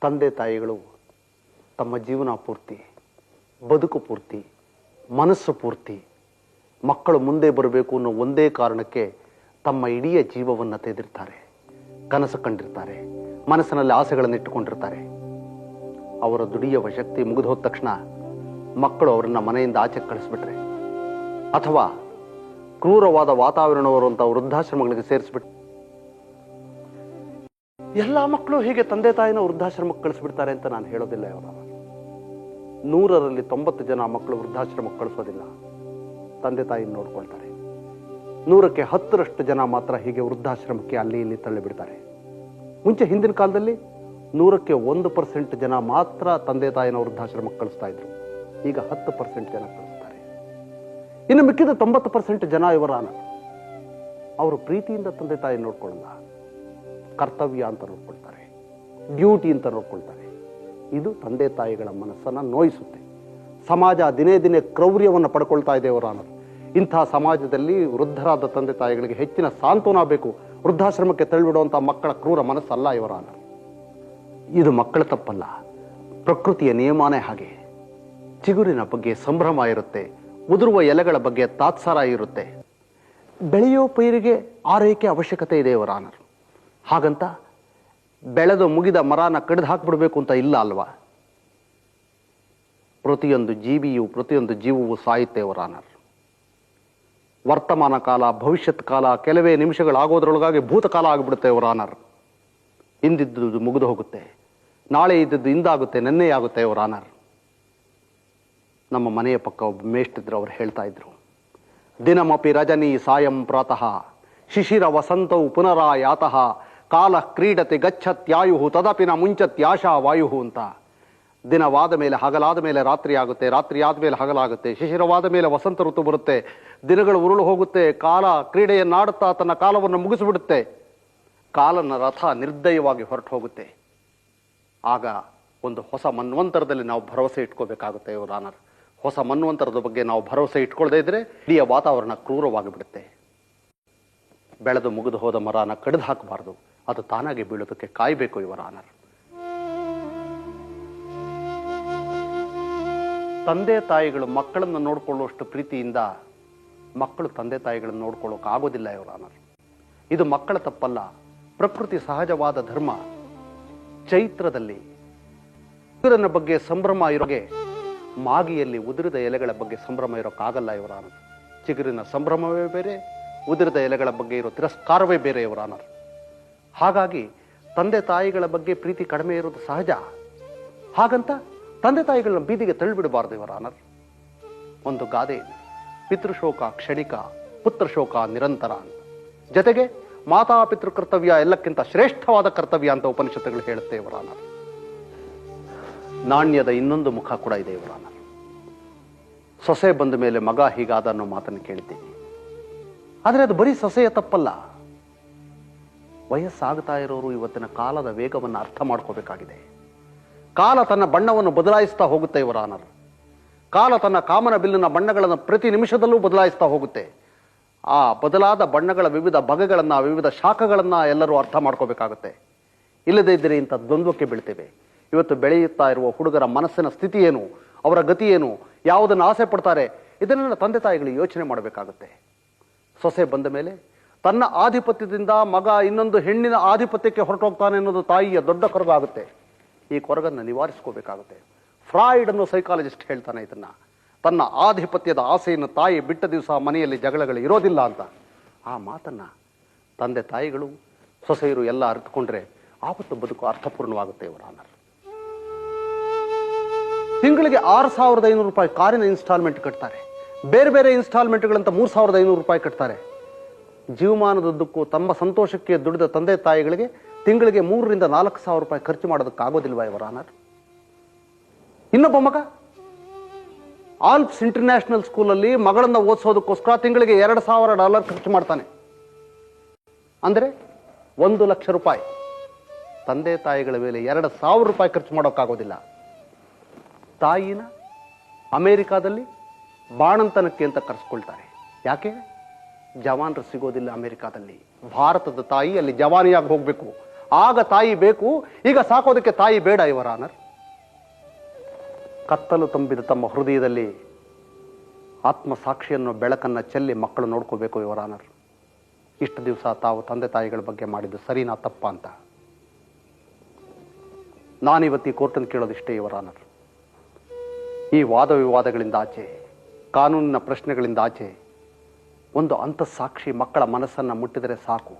ತಂದೆ ತಾಯಿಗಳು ತಮ್ಮ ಜೀವನ ಪೂರ್ತಿ, ಬದುಕು ಪೂರ್ತಿ, ಮನಸ್ಸು ಪೂರ್ತಿ ಮಕ್ಕಳು ಮುಂದೆ ಬರಬೇಕು ಅನ್ನೋ ಒಂದೇ ಕಾರಣಕ್ಕೆ ತಮ್ಮ ಇಡೀ ಜೀವವನ್ನು ತೆಗೆದಿರ್ತಾರೆ, ಕನಸು ಕಂಡಿರ್ತಾರೆ, ಮನಸ್ಸಿನಲ್ಲಿ ಆಸೆಗಳನ್ನು ಇಟ್ಟುಕೊಂಡಿರ್ತಾರೆ. ಅವರ ದುಡಿಯುವ ಶಕ್ತಿ ಮುಗಿದು ಹೋದ ತಕ್ಷಣ ಮಕ್ಕಳು ಅವರನ್ನ ಮನೆಯಿಂದ ಆಚೆ ಕಳಿಸ್ಬಿಟ್ರೆ ಅಥವಾ ಕ್ರೂರವಾದ ವಾತಾವರಣವಿರುವಂತಹ ವೃದ್ಧಾಶ್ರಮಗಳಿಗೆ ಸೇರಿಸ್ಬಿಟ್ಟು, ಎಲ್ಲಾ ಮಕ್ಕಳು ಹೀಗೆ ತಂದೆ ತಾಯಿನ ವೃದ್ಧಾಶ್ರಮಕ್ಕೆ ಕಳಿಸ್ಬಿಡ್ತಾರೆ ಅಂತ ನಾನು ಹೇಳೋದಿಲ್ಲ. ಅವರ 100ರಲ್ಲಿ 90 ಜನ ಮಕ್ಕಳು ವೃದ್ಧಾಶ್ರಮಕ್ಕೆ ಕಳಿಸೋದಿಲ್ಲ, ತಂದೆ ತಾಯಿನ ನೋಡ್ಕೊಳ್ತಾರೆ. 100ಕ್ಕೆ 10ರಷ್ಟು ಜನ ಮಾತ್ರ ಹೀಗೆ ವೃದ್ಧಾಶ್ರಮಕ್ಕೆ ಅಲ್ಲಿ ಇಲ್ಲಿ ತಳ್ಳಿಬಿಡ್ತಾರೆ. ಮುಂಚೆ ಹಿಂದಿನ ಕಾಲದಲ್ಲಿ 100ಕ್ಕೆ 1% ಜನ ಮಾತ್ರ ತಂದೆ ತಾಯಿನ ವೃದ್ಧಾಶ್ರಮಕ್ಕೆ ಕಳಿಸ್ತಾ ಇದ್ರು. ಈಗ 10% ಜನ ಕಳಿಸ್ತಾರೆ. ಇನ್ನು ಮಿಕ್ಕಿದ 90% ಜನ ಇವರ ಅವರು ಪ್ರೀತಿಯಿಂದ ತಂದೆ ತಾಯಿ ನೋಡ್ಕೊಳ್ಳಲ್ಲ, ಕರ್ತವ್ಯ ಅಂತ ನೋಡ್ಕೊಳ್ತಾರೆ, ಡ್ಯೂಟಿ ಅಂತ ನೋಡ್ಕೊಳ್ತಾರೆ. ಇದು ತಂದೆ ತಾಯಿಗಳ ಮನಸ್ಸನ್ನ ನೋಯಿಸುತ್ತೆ. ಸಮಾಜ ದಿನೇ ದಿನೇ ಕ್ರೌರ್ಯವನ್ನು ಪಡ್ಕೊಳ್ತಾ ಇದೆ ಅವರ ಇಂಥ ಸಮಾಜದಲ್ಲಿ ವೃದ್ಧರಾದ ತಂದೆ ತಾಯಿಗಳಿಗೆ ಹೆಚ್ಚಿನ ಸಾಂತ್ವನ ಬೇಕು. ವೃದ್ಧಾಶ್ರಮಕ್ಕೆ ತಳ್ಳಿಬಿಡುವಂಥ ಮಕ್ಕಳ ಕ್ರೂರ ಮನಸ್ಸಲ್ಲ ಇವರ ಇದು ಮಕ್ಕಳ ತಪ್ಪಲ್ಲ, ಪ್ರಕೃತಿಯ ನಿಯಮನೇ ಹಾಗೆ. ಚಿಗುರಿನ ಬಗ್ಗೆ ಸಂಭ್ರಮ ಇರುತ್ತೆ, ಉದುರುವ ಎಲೆಗಳ ಬಗ್ಗೆ ತಾತ್ಸಾರ ಇರುತ್ತೆ. ಬೆಳೆಯೋ ಪೈರಿಗೆ ಆರೈಕೆ ಅವಶ್ಯಕತೆ ಇದೆ ಇವರ ಹಾಗಂತ ಬೆಳೆದು ಮುಗಿದ ಮರನ ಕಡಿದು ಹಾಕ್ಬಿಡ್ಬೇಕು ಅಂತ ಇಲ್ಲ ಅಲ್ವಾ. ಪ್ರತಿಯೊಂದು ಜೀವಿಯು, ಪ್ರತಿಯೊಂದು ಜೀವವು ಸಾಯುತ್ತೆ ಅವರ ವರ್ತಮಾನ ಕಾಲ, ಭವಿಷ್ಯತ್ ಕಾಲ ಕೆಲವೇ ನಿಮಿಷಗಳಾಗೋದ್ರೊಳಗಾಗಿ ಭೂತಕಾಲ ಆಗಿಬಿಡುತ್ತೆ ಅವರ ಹಿಂದಿದ್ದು ಮುಗಿದು ಹೋಗುತ್ತೆ, ನಾಳೆ ಇದ್ದದ್ದು ಇಂದಾಗುತ್ತೆ, ನೆನ್ನೆ ಆಗುತ್ತೆ ಅವರ ನಮ್ಮ ಮನೆಯ ಪಕ್ಕ ಒಬ್ಬ ಮೇಷ್ಟಿದ್ರು, ಅವ್ರು ಹೇಳ್ತಾ ಇದ್ರು, ದಿನಮಪಿ ರಜನಿ ಸಾಯಂ ಪ್ರಾತಃ ಶಿಶಿರ ವಸಂತವು ಪುನರಾಯಾತಃ ಕಾಲ ಕ್ರೀಡತೆ ಗಚ್ಚತ್ಯಾಯು ತದಪಿನ ಮುಂಚತ್ಯಾಶಾ ವಾಯು ಅಂತ. ದಿನವಾದ ಮೇಲೆ ಹಗಲಾದ ಮೇಲೆ ರಾತ್ರಿ ಆಗುತ್ತೆ, ರಾತ್ರಿ ಆದ್ಮೇಲೆ ಹಗಲಾಗುತ್ತೆ, ಶಿಶಿರವಾದ ಮೇಲೆ ವಸಂತ ಋತು ಬರುತ್ತೆ, ದಿನಗಳು ಉರುಳು ಹೋಗುತ್ತೆ, ಕಾಲ ಕ್ರೀಡೆಯನ್ನಾಡುತ್ತಾ ತನ್ನ ಕಾಲವನ್ನು ಮುಗಿಸಿಬಿಡುತ್ತೆ, ಕಾಲನ ರಥ ನಿರ್ದಯವಾಗಿ ಹೊರಟು ಹೋಗುತ್ತೆ. ಆಗ ಒಂದು ಹೊಸ ಮನ್ವಂತರದಲ್ಲಿ ನಾವು ಭರವಸೆ ಇಟ್ಕೋಬೇಕಾಗುತ್ತೆ ಇವರ ಹೊಸ ಮನ್ವಂತರದ ಬಗ್ಗೆ ನಾವು ಭರವಸೆ ಇಟ್ಕೊಳ್ಳದೇ ಇದ್ರೆ ಇಡೀ ವಾತಾವರಣ ಕ್ರೂರವಾಗಿ ಬಿಡುತ್ತೆ. ಬೆಳೆದು ಮುಗಿದು ಹೋದ ಮರನ ಕಡಿದು ಹಾಕಬಾರ್ದು, ಅದು ತಾನಾಗಿ ಬೀಳೋದಕ್ಕೆ ಕಾಯಬೇಕು ಇವರ ತಂದೆ ತಾಯಿಗಳು ಮಕ್ಕಳನ್ನು ನೋಡ್ಕೊಳ್ಳುವಷ್ಟು ಪ್ರೀತಿಯಿಂದ ಮಕ್ಕಳು ತಂದೆ ತಾಯಿಗಳನ್ನು ನೋಡ್ಕೊಳ್ಳೋಕೆ ಆಗೋದಿಲ್ಲ ಇವರ ಇದು ಮಕ್ಕಳ ತಪ್ಪಲ್ಲ, ಪ್ರಕೃತಿ ಸಹಜವಾದ ಧರ್ಮ. ಚೈತ್ರದಲ್ಲಿ ಉದುರನ ಬಗ್ಗೆ ಸಂಭ್ರಮ ಇರೋಗೆ ಮಾಗಿಯಲ್ಲಿ ಉದುರಿದ ಎಲೆಗಳ ಬಗ್ಗೆ ಸಂಭ್ರಮ ಇರೋಕ್ಕಾಗಲ್ಲ ಇವರ ಚಿಗುರಿನ ಸಂಭ್ರಮವೇ ಬೇರೆ, ಉದುರಿದ ಎಲೆಗಳ ಬಗ್ಗೆ ಇರೋ ತಿರಸ್ಕಾರವೇ ಬೇರೆ ಇವರ ಹಾಗಾಗಿ ತಂದೆ ತಾಯಿಗಳ ಬಗ್ಗೆ ಪ್ರೀತಿ ಕಡಿಮೆ ಇರೋದು ಸಹಜ. ಹಾಗಂತ ತಂದೆ ತಾಯಿಗಳನ್ನ ಬೀದಿಗೆ ತಳ್ಳಿಬಿಡಬಾರ್ದು ಇವರ ಒಂದು ಗಾದೆ, ಪಿತೃಶೋಕ ಕ್ಷಣಿಕ, ಪುತ್ರಶೋಕ ನಿರಂತರ ಅಂತ. ಜೊತೆಗೆ ಮಾತಾಪಿತೃ ಕರ್ತವ್ಯ ಎಲ್ಲಕ್ಕಿಂತ ಶ್ರೇಷ್ಠವಾದ ಕರ್ತವ್ಯ ಅಂತ ಉಪನಿಷತ್ತುಗಳು ಹೇಳುತ್ತೆ ಇವರ ನಾಣ್ಯದ ಇನ್ನೊಂದು ಮುಖ ಕೂಡ ಇದೆ ಇವರ ಸೊಸೆ ಬಂದ ಮೇಲೆ ಮಗ ಹೀಗಾದ ಅನ್ನೋ ಮಾತನ್ನು ಕೇಳಿದ್ದೀನಿ. ಆದರೆ ಅದು ಬರೀ ಸೊಸೆಯ ತಪ್ಪಲ್ಲ. ವಯಸ್ಸಾಗ್ತಾ ಇರೋರು ಇವತ್ತಿನ ಕಾಲದ ವೇಗವನ್ನು ಅರ್ಥ ಮಾಡ್ಕೋಬೇಕಾಗಿದೆ. ಕಾಲ ತನ್ನ ಬಣ್ಣವನ್ನು ಬದಲಾಯಿಸ್ತಾ ಹೋಗುತ್ತೆ ಇವರ ಕಾಲ ತನ್ನ ಕಾಮನ ಬಿಲ್ಲಿನ ಬಣ್ಣಗಳನ್ನು ಪ್ರತಿ ನಿಮಿಷದಲ್ಲೂ ಬದಲಾಯಿಸ್ತಾ ಹೋಗುತ್ತೆ. ಆ ಬದಲಾದ ಬಣ್ಣಗಳ ವಿವಿಧ ಬಗೆಗಳನ್ನ, ವಿವಿಧ ಶಾಖಗಳನ್ನ ಎಲ್ಲರೂ ಅರ್ಥ ಮಾಡ್ಕೋಬೇಕಾಗುತ್ತೆ. ಇಲ್ಲದೇ ಇದ್ದರೆ ಇಂಥ ದ್ವಂದ್ವಕ್ಕೆ ಬೀಳ್ತೇವೆ. ಇವತ್ತು ಬೆಳೆಯುತ್ತಾ ಇರುವ ಹುಡುಗರ ಮನಸ್ಸಿನ ಸ್ಥಿತಿ ಏನು, ಅವರ ಗತಿ ಏನು, ಯಾವುದನ್ನು ಆಸೆ ಪಡ್ತಾರೆ, ಇದನ್ನೆಲ್ಲ ತಂದೆ ತಾಯಿಗಳು ಯೋಚನೆ ಮಾಡಬೇಕಾಗುತ್ತೆ. ಸೊಸೆ ಬಂದ ಮೇಲೆ ತನ್ನ ಆಧಿಪತ್ಯದಿಂದ ಮಗ ಇನ್ನೊಂದು ಹೆಣ್ಣಿನ ಆಧಿಪತ್ಯಕ್ಕೆ ಹೊರಟೋಗ್ತಾನೆ ಅನ್ನೋದು ತಾಯಿಯ ದೊಡ್ಡ ಕೊರಗಾಗುತ್ತೆ. ಈ ಕೊರಗನ್ನು ನಿವಾರಿಸ್ಕೋಬೇಕಾಗುತ್ತೆ. ಫ್ರಾಯ್ಡ್ ಅನ್ನೋ ಸೈಕಾಲಜಿಸ್ಟ್ ಹೇಳ್ತಾನೆ ಇದನ್ನ. ತನ್ನ ಆಧಿಪತ್ಯದ ಆಸೆಯನ್ನು ತಾಯಿ ಬಿಟ್ಟ ದಿವಸ ಮನೆಯಲ್ಲಿ ಜಗಳಗಳು ಇರೋದಿಲ್ಲ ಅಂತ. ಆ ಮಾತನ್ನ ತಂದೆ ತಾಯಿಗಳು ಸೊಸೆಯರು ಎಲ್ಲ ಅರ್ಥಕೊಂಡ್ರೆ ಆವತ್ತು ಬದುಕು ಅರ್ಥಪೂರ್ಣವಾಗುತ್ತೆ ಇವರ ತಿಂಗಳಿಗೆ 6,500 ರೂಪಾಯಿ ಕಾರಿನ ಇನ್ಸ್ಟಾಲ್ಮೆಂಟ್ ಕಟ್ತಾರೆ, ಬೇರೆ ಬೇರೆ ಇನ್ಸ್ಟಾಲ್ಮೆಂಟ್ಗಳಂತ 3,500 ರೂಪಾಯಿ ಕಟ್ತಾರೆ. ಜೀವಮಾನದುದ್ದಕ್ಕೂ ತಮ್ಮ ಸಂತೋಷಕ್ಕೆ ದುಡಿದ ತಂದೆ ತಾಯಿಗಳಿಗೆ ತಿಂಗಳಿಗೆ 3,000 ರಿಂದ 4,000 ರೂಪಾಯಿ ಖರ್ಚು ಮಾಡೋದಕ್ಕಾಗೋದಿಲ್ವಾ ಇವರ ಇನ್ನೊಬ್ಬ ಮಗ ಆಲ್ಪ್ಸ್ ಇಂಟರ್ನ್ಯಾಷನಲ್ ಸ್ಕೂಲಲ್ಲಿ ಮಗಳನ್ನ ಓದಿಸೋದಕ್ಕೋಸ್ಕರ ತಿಂಗಳಿಗೆ $2,000 ಖರ್ಚು ಮಾಡ್ತಾನೆ. ಅಂದ್ರೆ 1,00,000 ರೂಪಾಯಿ. ತಂದೆ ತಾಯಿಗಳ ಮೇಲೆ 2,000 ರೂಪಾಯಿ ಖರ್ಚು ಮಾಡೋಕ್ಕಾಗೋದಿಲ್ಲ. ತಾಯಿನ ಅಮೆರಿಕಾದಲ್ಲಿ ಬಾಣಂತನಕ್ಕೆ ಅಂತ ಕರೆಸ್ಕೊಳ್ತಾರೆ. ಯಾಕೆ? ಜವಾನರು ಸಿಗೋದಿಲ್ಲ ಅಮೆರಿಕಾದಲ್ಲಿ. ಭಾರತದ ತಾಯಿ ಅಲ್ಲಿ ಜವಾನಿಯಾಗಿ ಹೋಗ್ಬೇಕು, ಆಗ ತಾಯಿ ಬೇಕು, ಈಗ ಸಾಕೋದಕ್ಕೆ ತಾಯಿ ಬೇಡ ಯುವರ್ ಆನರ್. ಕತ್ತಲು ತುಂಬಿದ ತಮ್ಮ ಹೃದಯದಲ್ಲಿ ಆತ್ಮಸಾಕ್ಷಿಯನ್ನು ಬೆಳಕನ್ನು ಚೆಲ್ಲಿ ಮಕ್ಕಳು ನೋಡ್ಕೋಬೇಕು ಯುವರ್ ಆನರ್. ಇಷ್ಟು ದಿವಸ ತಾವು ತಂದೆ ತಾಯಿಗಳ ಬಗ್ಗೆ ಮಾಡಿದ್ದು ಸರಿನಾ ತಪ್ಪ ಅಂತ ನಾನಿವತ್ತು ಈ ಕೋರ್ಟನ್ನು ಕೇಳೋದಿಷ್ಟೇ ಯುವರ್ ಆನರ್. ಈ ವಾದ ವಿವಾದಗಳಿಂದ ಆಚೆ, ಕಾನೂನಿನ ಪ್ರಶ್ನೆಗಳಿಂದ ಆಚೆ ಒಂದು ಅಂತಃಸಾಕ್ಷಿ ಮಕ್ಕಳ ಮನಸ್ಸನ್ನು ಮುಟ್ಟಿದರೆ ಸಾಕು.